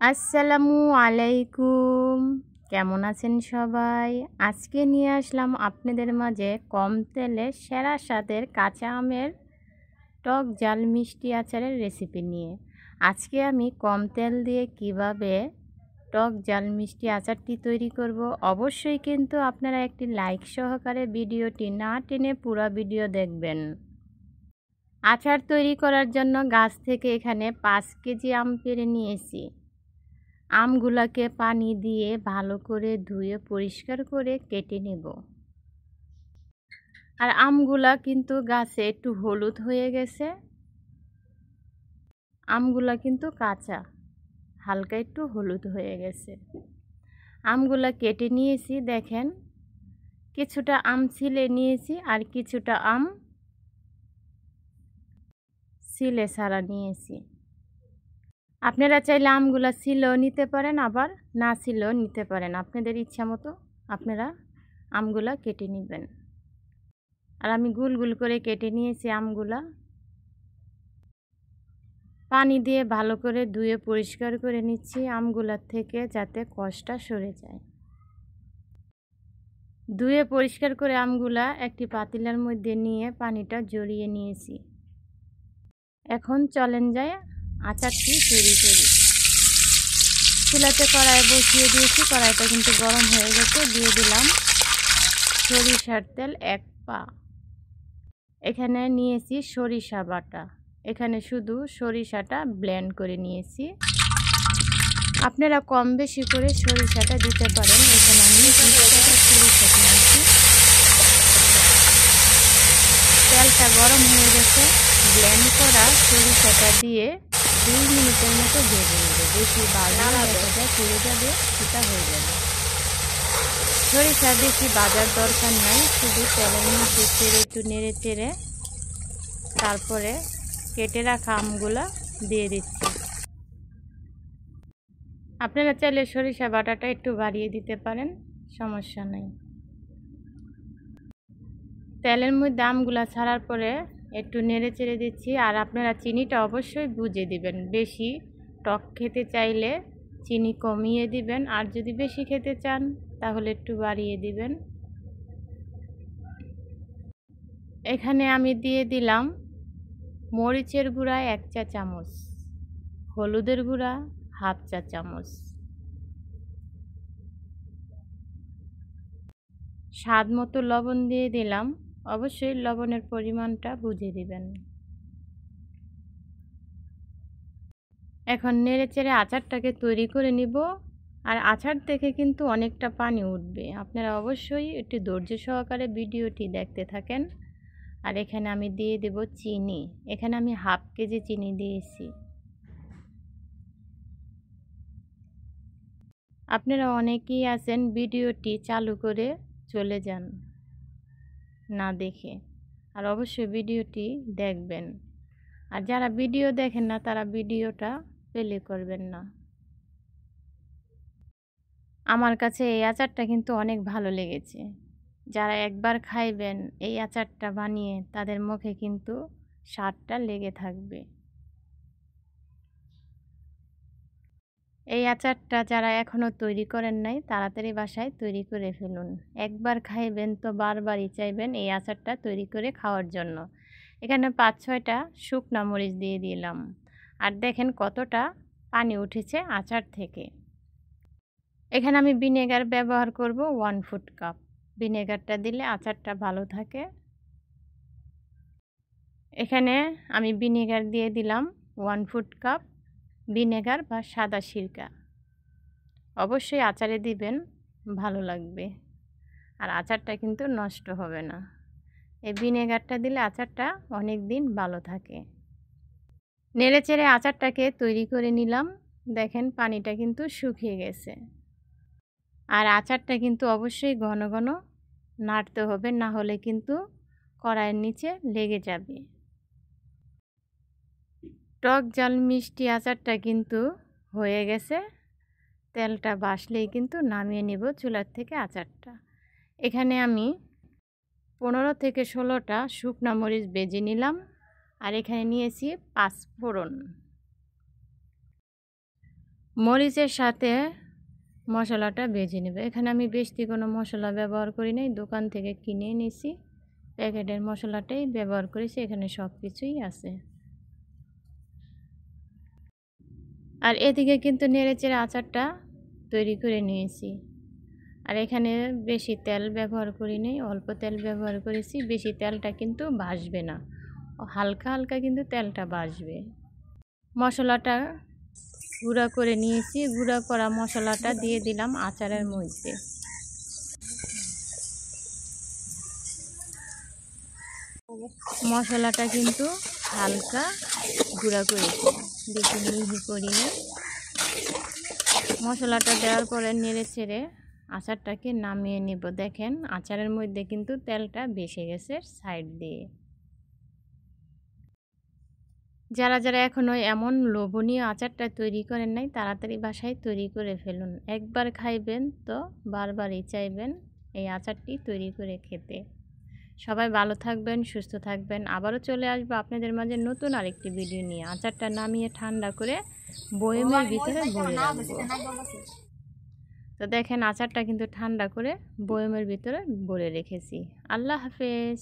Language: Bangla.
আসসালামু আলাইকুম। কেমন আছেন সবাই? আজকে নিয়ে আসলাম আপনাদের মাঝে কম তেলে সেরা স্বাদের কাঁচা আমের টক ঝাল মিষ্টি আচারের রেসিপি নিয়ে। আজকে আমি কম তেল দিয়ে কিভাবে টক ঝাল মিষ্টি আচারটি তৈরি করব, অবশ্যই কিন্তু আপনারা একটি লাইক সহকারে ভিডিওটি না টেনে পুরো ভিডিও দেখবেন। আচার তৈরি করার জন্য গাছ থেকে এখানে 5 কেজি আম পেড়ে নিয়েছি। আমগুলাকে পানি দিয়ে ভালো করে ধুয়ে পরিষ্কার করে কেটে নেব। আর আমগুলা কিন্তু গাছে একটু হলুদ হয়ে গেছে, আমগুলা কিন্তু কাঁচা, হালকা একটু হলুদ হয়ে গেছে। আমগুলা কেটে নিয়েছি, দেখেন কিছুটা আম ছিলে নিয়েছি আর কিছুটা আম ছিলে ছাড়া নিয়েছি। আপনারা চাইলে আমগুলা ছিলেও নিতে পারেন, আবার না ছিলেও নিতে পারেন, আপনাদের ইচ্ছা মতো আপনারা আমগুলা কেটে নেবেন। আর আমি গোল গোল করে কেটে নিয়েছি আমগুলা। পানি দিয়ে ভালো করে ধুয়ে পরিষ্কার করে নিচ্ছি আমগুলার থেকে, যাতে কষটা সরে যায়। ধুয়ে পরিষ্কার করে আমগুলা একটি পাতিলার মধ্যে নিয়ে পানিটা ঝরিয়ে নিয়েছি। এখন চলেন যায় আচারটি তৈরি করি। চুলাতে কড়াই বসিয়ে দিয়েছি, কড়াইটা কিন্তু গরম হয়ে গেছে। দিয়ে দিলাম সরিষার তেল 1 পা। এখানে নিয়েছি সরিষা বাটা, এখানে শুধু সরিষাটা ব্লেন্ড করে নিয়েছি। আপনারা কম বেশি করে সরিষাটা দিতে পারেন। এখানে আমি সরিষা নিয়েছি। তেলটা গরম হয়ে গেছে, ব্লেন্ড করা সরিষাটা দিয়ে 2 মিনিটের মতো ভেজে নেব। বেশি বাজার পুড়ে যাবে, সেটা হয়ে যাবে। সরিষা বেশি বাজার দরকার নাই, শুধু তেলের মধ্যে একটু নেড়ে চেড়ে তারপরে কেটে রাখা আমগুলা দিয়ে দিচ্ছি। আপনারা চাইলে সরিষা বাটাটা একটু বাড়িয়ে দিতে পারেন, সমস্যা নেই। তেলের মধ্যে আমগুলা ছাড়ার পরে একটু নেড়ে চেড়ে দিচ্ছি। আর আপনারা চিনিটা অবশ্যই বুঝে দিবেন, বেশি টক খেতে চাইলে চিনি কমিয়ে দিবেন, আর যদি বেশি খেতে চান তাহলে একটু বাড়িয়ে দিবেন। এখানে আমি দিয়ে দিলাম মরিচের গুঁড়া 1 চা চামচ, হলুদের গুঁড়া 1/2 চা চামচ, স্বাদ মতো লবণ দিয়ে দিলাম। অবশ্যই লবণের পরিমাণটা বুঝে দিবেন। এখন নেড়ে চেড়ে আচারটাকে তৈরি করে নিব। আর আচার থেকে কিন্তু অনেকটা পানি উঠবে, আপনারা অবশ্যই একটু ধৈর্য সহকারে ভিডিওটি দেখতে থাকেন। আর এখানে আমি দিয়ে দেব চিনি, এখানে আমি 1/2 কেজি চিনি দিয়েছি। আপনারা অনেকেই আছেন ভিডিওটি চালু করে চলে যান না দেখে, আর অবশ্যই ভিডিওটি দেখবেন। আর যারা ভিডিও দেখেন না তারা ভিডিওটা প্লে করবেন না। আমার কাছে এই আচারটা কিন্তু অনেক ভালো লেগেছে। যারা একবার খাইবেন এই আচারটা বানিয়ে, তাদের মুখে কিন্তু স্বাদটা লেগে থাকবে। এই আচারটা যারা এখনও তৈরি করেন নাই, তাড়াতাড়ি বাসায় তৈরি করে ফেলুন। একবার খাইবেন তো বারবারই চাইবেন এই আচারটা তৈরি করে খাওয়ার জন্য। এখানে 5-6টা শুকনা মরিচ দিয়ে দিলাম। আর দেখেন কতটা পানি উঠেছে আচার থেকে। এখানে আমি ভিনেগার ব্যবহার করব 1 কাপ। ভিনেগারটা দিলে আচারটা ভালো থাকে। এখানে আমি ভিনেগার দিয়ে দিলাম 1 কাপ ভিনেগার বা সাদা সিরকা। অবশ্যই আচারে দিবেন, ভালো লাগবে। আর আচারটা কিন্তু নষ্ট হবে না। এই ভিনেগারটা দিলে আচারটা অনেক দিন ভালো থাকে। নেড়ে চেড়ে আচারটাকে তৈরি করে নিলাম। দেখেন পানিটা কিন্তু শুকিয়ে গেছে। আর আচারটা কিন্তু অবশ্যই ঘন ঘন নাড়তে হবে, না হলে কিন্তু কড়াইয়ের নিচে লেগে যাবে। টক ঝাল মিষ্টি আচারটা কিন্তু হয়ে গেছে। তেলটা বাসলেই কিন্তু নামিয়ে নেব চুলার থেকে আচারটা। এখানে আমি 15 থেকে 16টা শুকনা মরিচ ভেজে নিলাম। আর এখানে নিয়েছি 5 ফোড়ন। মরিচের সাথে মশলাটা ভেজে নেবে। এখানে আমি বেশি কোনো মশলা ব্যবহার করি নাই, দোকান থেকে কিনে এনেছি, প্যাকেটের মশলাটাই ব্যবহার করেছি। এখানে সব কিছুই আছে। আর এদিকে কিন্তু নেড়েচেড়ে আচারটা তৈরি করে নিয়েছি। আর এখানে বেশি তেল ব্যবহার করিনি, অল্প তেল ব্যবহার করেছি। বেশি তেলটা কিন্তু ভাসবে না, হালকা হালকা কিন্তু তেলটা ভাসবে। মশলাটা গুঁড়া করে নিয়েছি, গুঁড়া করা মশলাটা দিয়ে দিলাম আচারের মধ্যে। মশলাটা কিন্তু হালকা গুঁড়া করেছি, বেশি মিহি করিনি। মশলাটা দেওয়ার পরে নেড়ে ছেড়ে আচারটাকে নামিয়ে নেব। দেখেন আচারের মধ্যে কিন্তু তেলটা ভেসে গেছে সাইড দিয়ে। যারা যারা এখনও এমন লোভনীয় আচারটা তৈরি করেন নাই, তাড়াতাড়ি বাসায় তৈরি করে ফেলুন। একবার খাইবেন তো বারবারই চাইবেন এই আচারটি তৈরি করে খেতে। সবাই ভালো থাকবেন, সুস্থ থাকবেন। আবারও চলে আসবো আপনাদের মাঝে নতুন আরেকটি ভিডিও নিয়ে। আচারটা নামিয়ে ঠান্ডা করে বয়মের ভিতরে ভরে রাখবো। তো দেখেন আচারটা কিন্তু ঠান্ডা করে বয়মের ভিতরে ভরে রেখেছি। আল্লাহ হাফেজ।